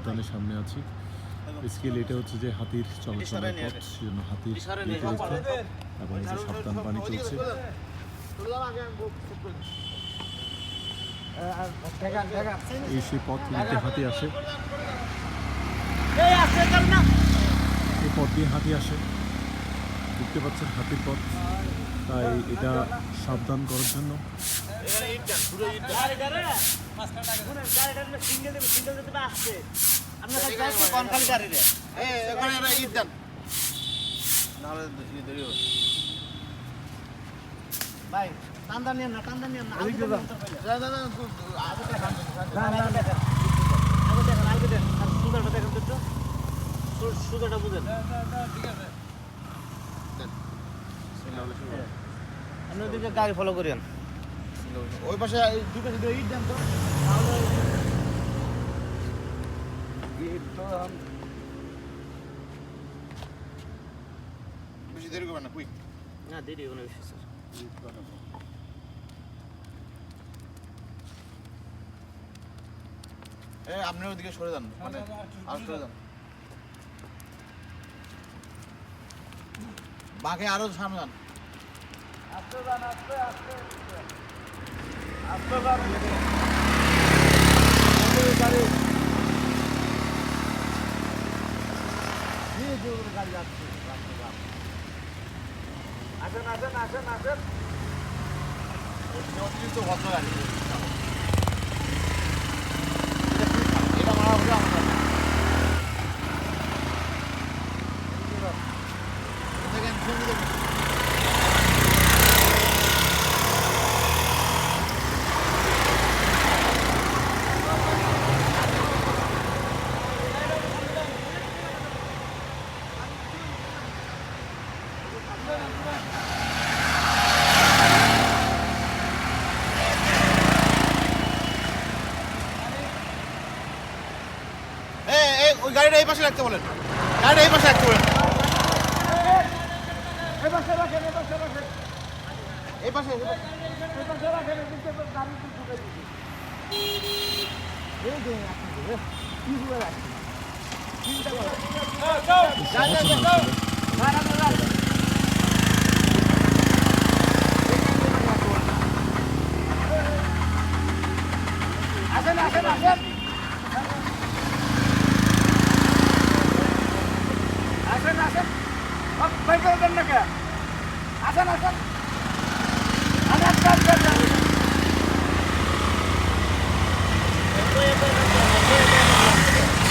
উদ্যানের সামনে আছি। বেসিক্যালি এটা হচ্ছে যে হাতির চলাচলের পথ, সেজন্য হাতির রেখে এবং এটা সাবধান পানি চলছে। এই সেই পথ দিয়ে হাতি আসে, এই পথ দিয়ে হাতি আসে, দেখতে পাচ্ছেন হাতির পথ, তাই এটা সাবধান করার জন্য ভাই টান্দা নিয়ে না সুগারটা বুঝেন আপনি ওদিকে গাড়ি ফলো করেন ওই পাশে দুটো ইট দেন তো বেশি দেরি করবেন না কুইক না দেরি হবে না বেশি স্যার আপনি ওদিকে সরে যান মানে আর সরে যান বাঘে আরো সামনে যান আস্তে যান আস্তে আস্তে আস্তে যান গাড়ি ধীরে ধীরে গাড়ি যাচ্ছে আসেন আসেন আসেন আসেন অতিরিক্ত ভদ্র গাড়ি এটা মারা হবে আমাদের ওই গাড়িটা এই পাশে রাখতে বলেন গাড়িটা এই পাশে রাখতে বলেন এই পাশে রাখেন এই পাশে রাখেন এই পাশে রাখেন গাড়ি ঢুকে দিচ্ছি এই যে কি করে রাখছি চিন্তা করো আসেন আসেন আসেন আসেন আসেন ভাই করবেন না কে আসেন আসেন